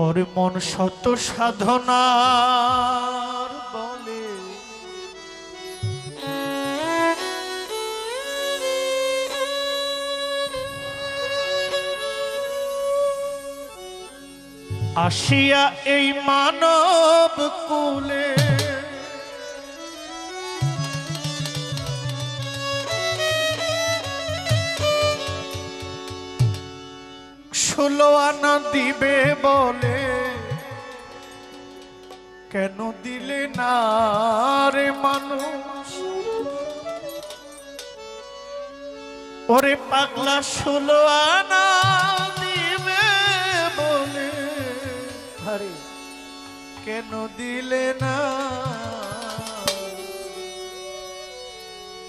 ওরে মন শত সাধনার বলে আসিয়া এই মানব কুলে ষোলো আনা দিবে বলে কেন দিলে না রে মানুষ? ওরে পাগলা ষোলো আনা দিবে বলে কেন দিলে না?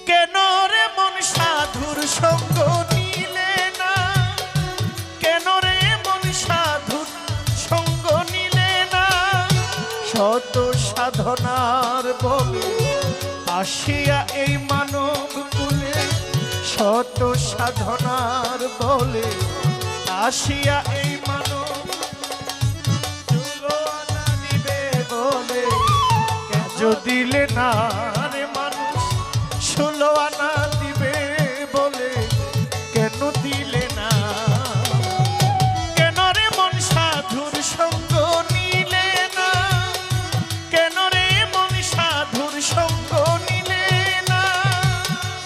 কেন রে মন সাধুর সঙ্গ নিলে না? কেন রে মন সাধুর সঙ্গ নিলে না? শত সাধনার বলে আসিয়া এই মানব কুলে, শত সাধনার বলে আসিয়া এই মানব দিলে না রে মানুষ। ষোলো আনা দিবে বলে কেন দিলে না? কেন রে মন সাধুর সঙ্গ নিলে না? কেন রে মন সাধুর সঙ্গ নিলে না?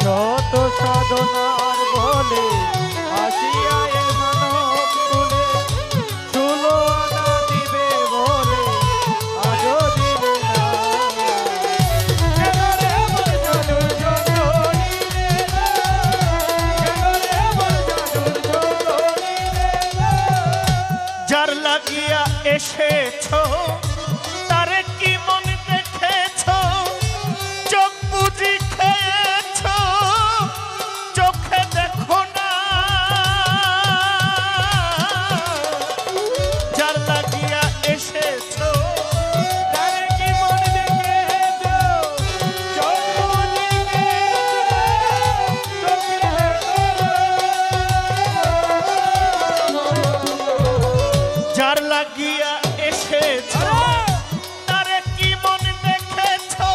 শত সাধনার বলে আসিয়া এ মানব কুলে, ষোলো আনা দিবে বলে আজও দিলে না। যার লাগিয়া এসেছো তারে কি মন দেখেছো? চোখ বুঝি খেয়েছো, চোখে দেখো না। যার লাগিয়া এসেছো তারে কি মন দেখেছো? চোখ বুঝি যার লাগিয়া এসেছো তারে কি মন দেখেছো?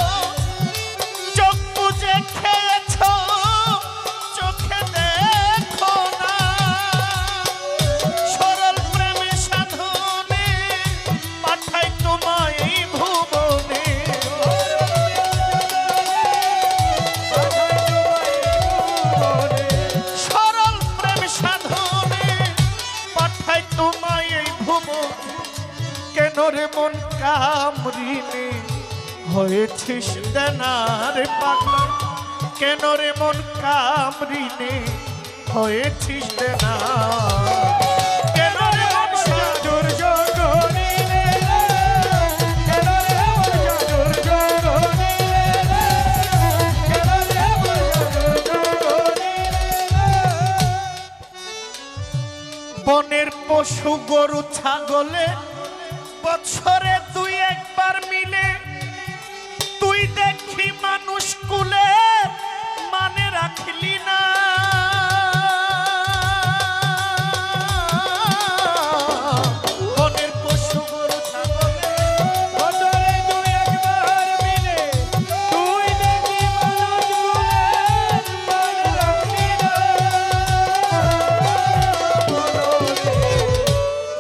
চোখ বুঝে খেয়েছো, চোখে দেখো না। সরল প্রেমে সাধনে পাঠাই তোমায় এই ভুবনে। সরল প্রেম সাধনে পাঠাই তোমায় এই ভুবন। কেন রে মন কামরিনে হয়েছিস দেনা রে পাগলা? কেন রে মন কামরিনে হয়েছিস দেনা? কেন রে মন সাধুর সঙ্গ নিলে না? কেন রে মন সাধুর সঙ্গ নিলে না? কেন রে মন সাধুর সঙ্গ নিলে না? বনের পশু গরু ছাগলে বছরে দুই একবার মিলে তুই দেখি মানুষ কুলে মানে রাখলি না। বনের পশু গরু ছাগলে বছরে দুই একবার মিলে তুই দেখি মানুষ কুলে মানে রাখলি না।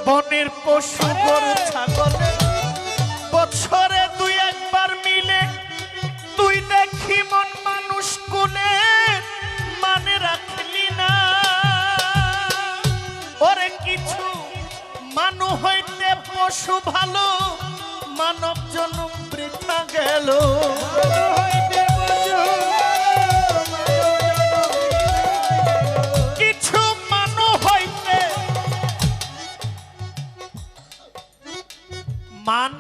বনের পশু গরু ছাগলে বছরে দুই একবার মিলে তুই দেখি মন মানুষ কুলে মানে রাখলি না। ওরে কিছু মানু হইতে পশু ভালো, মানব জন্ম বৃথা গেল। কিছু মানু হইতে মান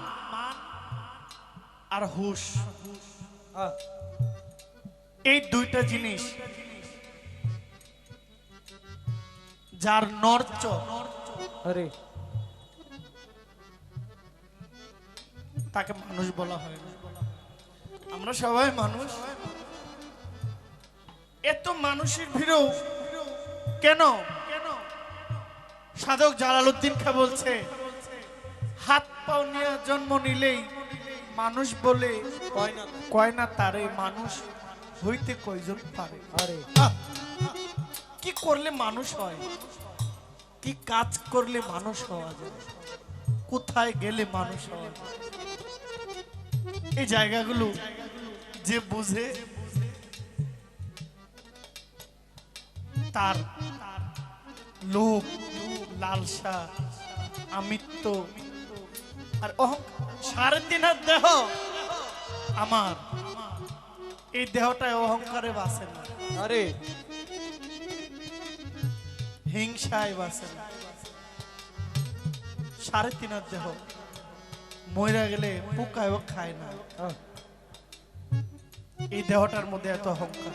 আর হুশ, এই দুইটা জিনিস যার নর্চ আরে তাকে মানুষ বলা হয় না। আমরা সবাই মানুষ। এত মানুষের ভিড়েও কেন সাধক জালালউদ্দিন খা বলছে হাত পাও নিয়ে জন্ম নিলেই মানুষ বলে কয় না তারে মানুষ হইতে কয়জন পারে। আরে কি করলে মানুষ হয়, কি কাজ করলে মানুষ হওয়া যায়, কোথায় গেলে মানুষ হওয়া যায়, এই জায়গাগুলো যে বুঝে তার লোভ, লালসা, আমিত্ব আর 3.5 হাত দেহ আমার, এই দেহটায় অহংকারে বাঁচে না, আরে হিংসায় বাঁচে না। 3.5 হাত দেহ মইরা গেলে পোকায়ও খায় না। এই দেহটার মধ্যে এত অহংকার,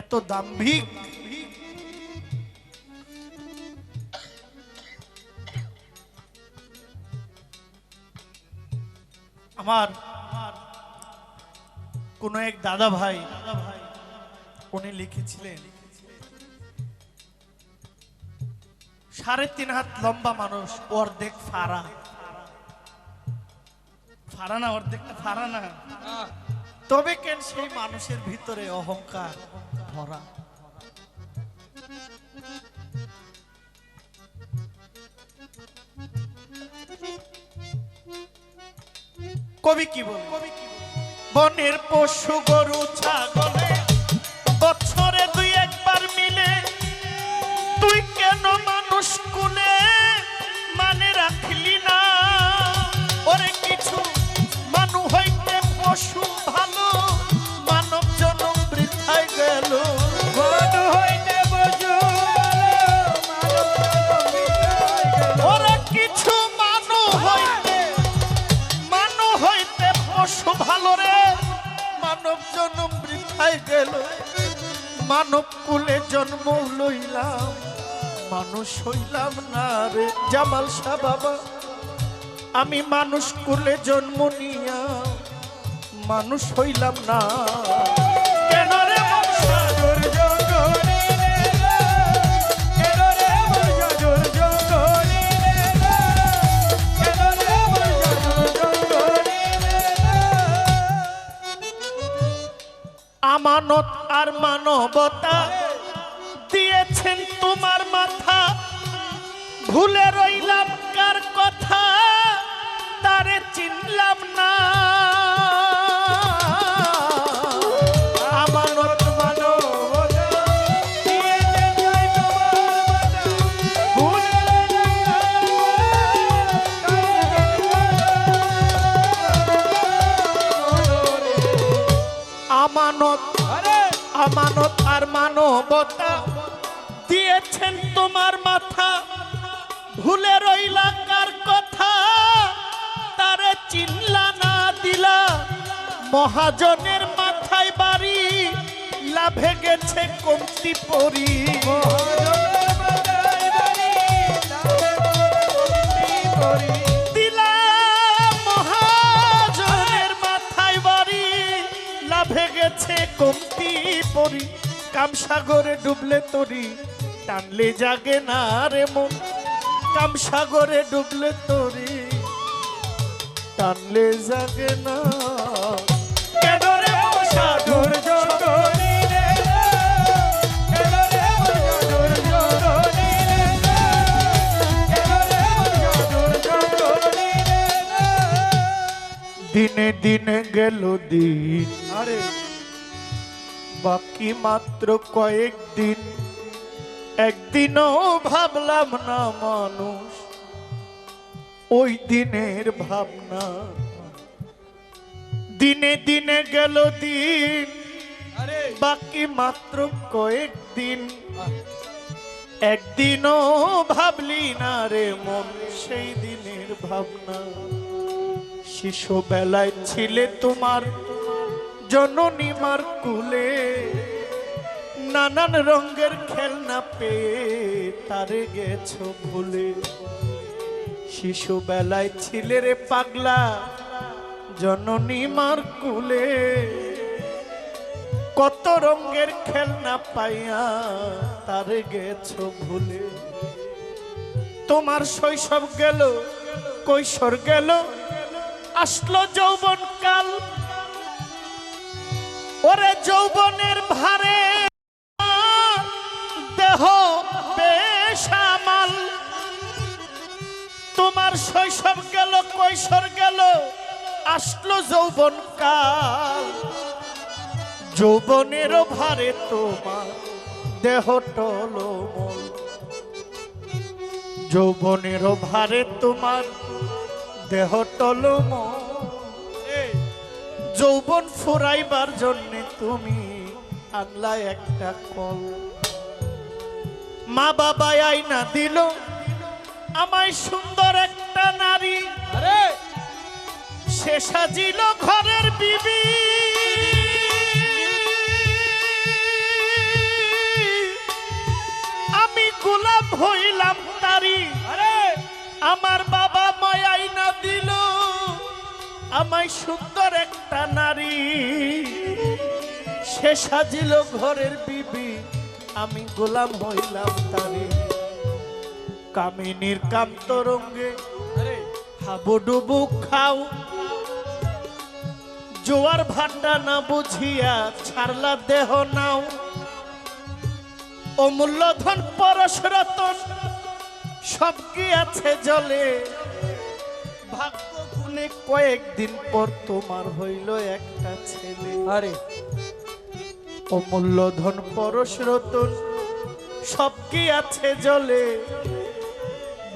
এত দাম্ভিক, আমার কোন এক দাদা ভাই উনি লিখেছিলেন 3.5 হাত লম্বা মানুষ অর্ধেক ফাড়া, ফাড়া না, অর্ধেকটা ফাড়া না, তবে কেন সেই মানুষের ভিতরে অহংকার ভরা। কবি কি বলে, বনের পশু গরু ছাগলে বছরে 2-1 মিলে, তুই কেন মানুষ কুলে মানে রাখলি না, ওরে কিছু মানু হইতে পশু ভালো, মানব জনম বৃথায় গেল। বড় হইতে বসু ওরে কিছু মানু হইতে পশু ভালো রে, মানব জনম বৃথায় গেল। মানব কুলে জন্ম লইলাম, মানুষ হইলাম না রে। জামাল শাহ বাবা, আমি মানুষ কুলে জন্ম নিয়া মানুষ হইলাম না কেন রে বংশা? আমানত আর মানবতা দিয়েছেন তোমার মাথা, ভুলে রইলাম কার কথা, তারে চিনলাম না। আমানত মানবতা দিয়েছেন তোমার মাথা, ভুলে আমানত আমানত আর মানবতা দিয়েছেন তোমার মাথা, ভুলে রইলা কার কথা, তারে চিনলা না দিলা। মহাজনের মাথায় বাড়ি, লাভে গেছে কমতি পরি। দিলা মহাজনের মাথায় বাড়ি, লাভে গেছে কমতি পরি। কামসাগরে ডুবলে তরি, টানলে জাগে না রে মন। কামসাগরে ডুবলে তরি, টানলে জাগে না কেন রে সাগর জগনি রে, কেন রে সাগর জগনি রে, কেন রে সাগর জগনি রে। দিনে দিনে গেল দিন, আরে বাকি মাত্র কয়েকদিন। একদিনও ভাবলাম না মানুষ, ওই দিনের ভাবনা। দিনে দিনে গেল দিন, আরে বাকি মাত্র কয়েকদিন। একদিনও ভাবলি না রে মন সেই দিনের ভাবনা। শিশু বেলায় ছিলে তোমার জননী মার কুলে, নানান রঙের খেলনা পেয়ে তারে গেছো ভুলে। শিশু বেলায় ছিলে রে পাগলা জননী মার কুলে, কত রঙের খেলনা পাইয়া তারে গেছো ভুলে। তোমার শৈশব গেল কৈশোর গেল আসলো যৌবন কাল, ওরে যৌবনের ভারে দেহ বেসামাল। তোমার শৈশব গেল কৈশোর গেল আসলো যৌবন কাল, যৌবনেরও ভারে তোমার দেহ টলমল, যৌবনেরও ভারে তোমার দেহ টলমল। যৌবন ফুরাইবার জন্যে তুমি আনলা একটা কল। মা বাবা আইনা দিল আমায় সুন্দর একটা নারী, আরে সে সাজিল ঘরের বিবি। আমি গোলাম হইলাম তারি, আরে আমার বাবা মায় আইনা দিল আমায় সুন্দর একটা নারী, সে সাজিল ঘরের বিবি। আমি গোলাম হইলাম তারি। কামিনীর কাম তরঙ্গে আরে হাবুডুবু খাও, জোয়ার ভাটা না বুঝিয়া ছাড়লা দেহ নাও। অমূল্য ধন পরশ রতন সব কি আছে জলে, ভাগ্য গুণে কয়েকদিন পর তোমার হইল একটা ছেলে। আরে অমূল্য ধন পরশ রতন সব কি আছে জলে,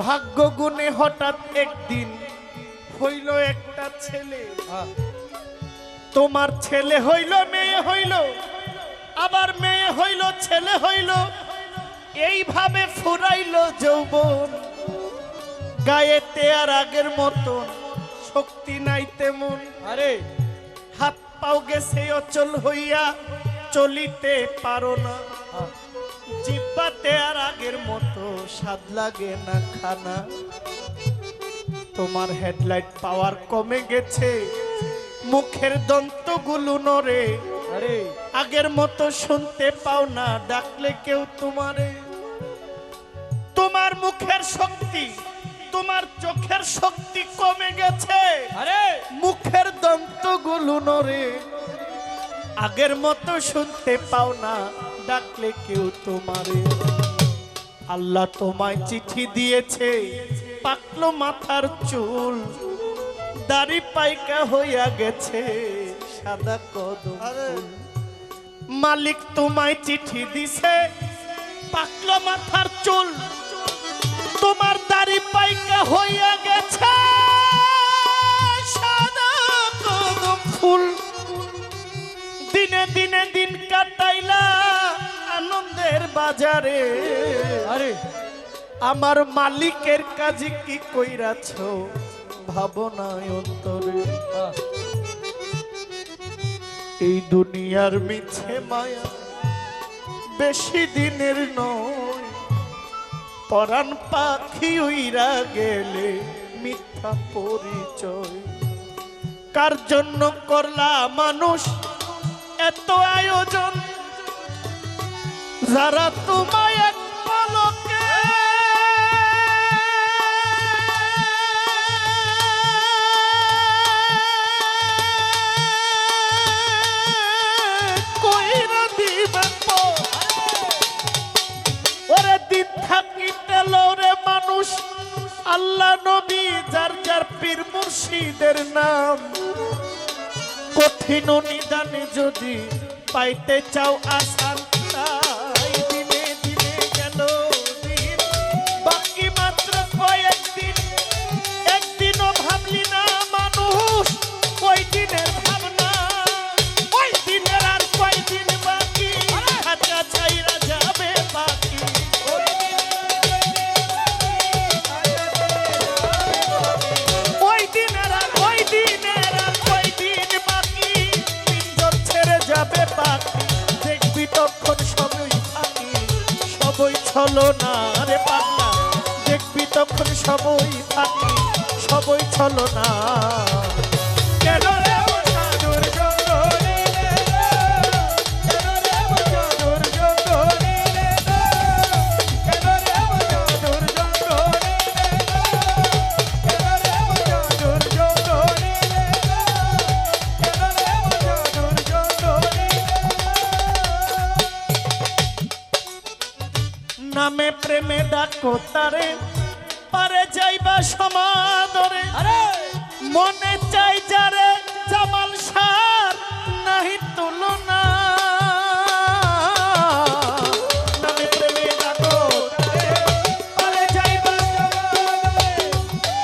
ভাগ্য গুণে হঠাৎ একদিন হইল একটা ছেলে। তোমার ছেলে হইল মেয়ে হইল, আবার মেয়ে হইল ছেলে হইল, এইভাবে ফুরাইল যৌবন। গায়েতে আর আগের মতন শক্তি নাই তেমন, আরে হাত পাও গেছে অচল হইয়া চলিতে পারো না। জিব্বাতে আর আগের মতো স্বাদ লাগে না খানা। তোমার হেডলাইট পাওয়ার কমে গেছে, মুখের দন্তগুলো নড়ে, আরে আগের মতো শুনতে পাও না ডাকলে কেউ তোমারে। তোমার মুখের শক্তি, তোমার চোখের শক্তি কমে গেছে, আরে মুখের দন্তগুলো নড়ে, আগের মতো শুনতে পাও না ডাকলে কেউ তোমারে। আল্লাহ তোমায় চিঠি দিয়েছে, পাকলো মাথার চুল, দাড়ি পাইকা হইয়া গেছে সাদা কদম ফুল। মালিক তোমায় চিঠি দিছে, পাকলো মাথার চুল, তোমার দাড়ি পাইকা হইয়া গেছে সাদা কদম ফুল। দিনে দিনে দিন কাটাইলা আনন্দের বাজারে, আরে আমার মালিকের কাজে কি কইরাছ ভাবনায় অন্তরে। এই দুনিয়ার মিছে মায়া বেশি দিনের নয়, পরাণ পাখি উইরা গেলে মিথ্যা পরিচয়। কার জন্য করলা মানুষ এত আয়োজন, যারা তোমায় এক পলকে কইরা দিবেন। ওরে দিন থাকিতে লরে মানুষ আল্লাহ নবী যার যার পীর মুর্শিদের নাম। কঠিন নিদানে যদি পাইতে চাও আসান, তাই দিনে দিনে গেল দিন, বাকি মাত্র কয়েকদিন। একদিনও ভাবলি না মানুষ কই দিনের ভাবনা, ওই দিনের আর কয়দিন বাকি, খাঁচা ছাইরা যাবে বাকি। ওই দিনের আর কয়দিন বাকি, পিঞ্জর ছেড়ে যাবে বাকি। দেখবি তখন সবই ফাঁকি, সবই ছলো না রে পাগলা। দেখবি তখন সবই ফাঁকি, সবই ছলো না। কেন রে সাধুর জঙ্গ নিলে না, কেন রে সাধুর জঙ্গ নিলে না, কেন রে সাধুর জঙ্গ নিলে না, কেন রে যাইবা সমাদরে আরে মনে চাই যারে জামাল সার নাহি তুলনা নামে প্রেমে ডাকো পারে যাইবা জগতে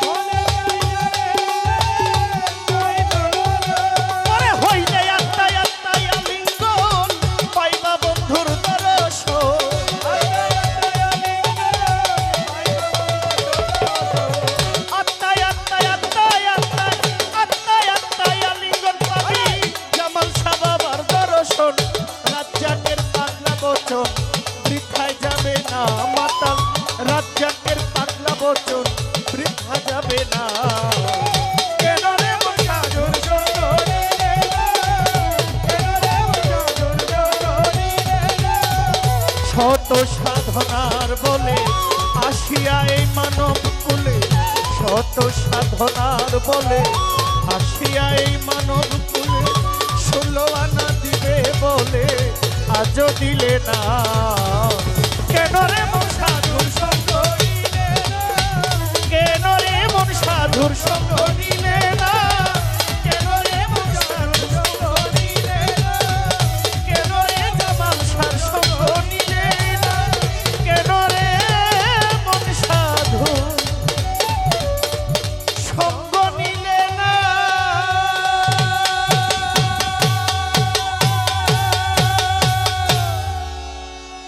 মনে চাই তুলনা পরে হইলে আত্মায় আত্মায় আলিঙ্গন পাইবা বন্ধুর দর্শন আত্মায় আত্মায় আত্মায় আত্মায় আত্মায় আত্মায় আলিঙ্গন পাবি জামাল শাহ বাবার দর্শন রাজ্জাকের পাগলা বচন বৃথায় যাবে না মাতাল রাজ্জাকের পাগলা বচন বৃথা যাবে না কেন রে মশাদুর জগরে কেন রে মশাদুর জগরে শত সাধনার বলে আসিয়া এই মানব কুলে শত সাধনার বলে আসিয়া এই মানব কুলে 16 আনা দিবে বলে আজও দিলে না কেন রে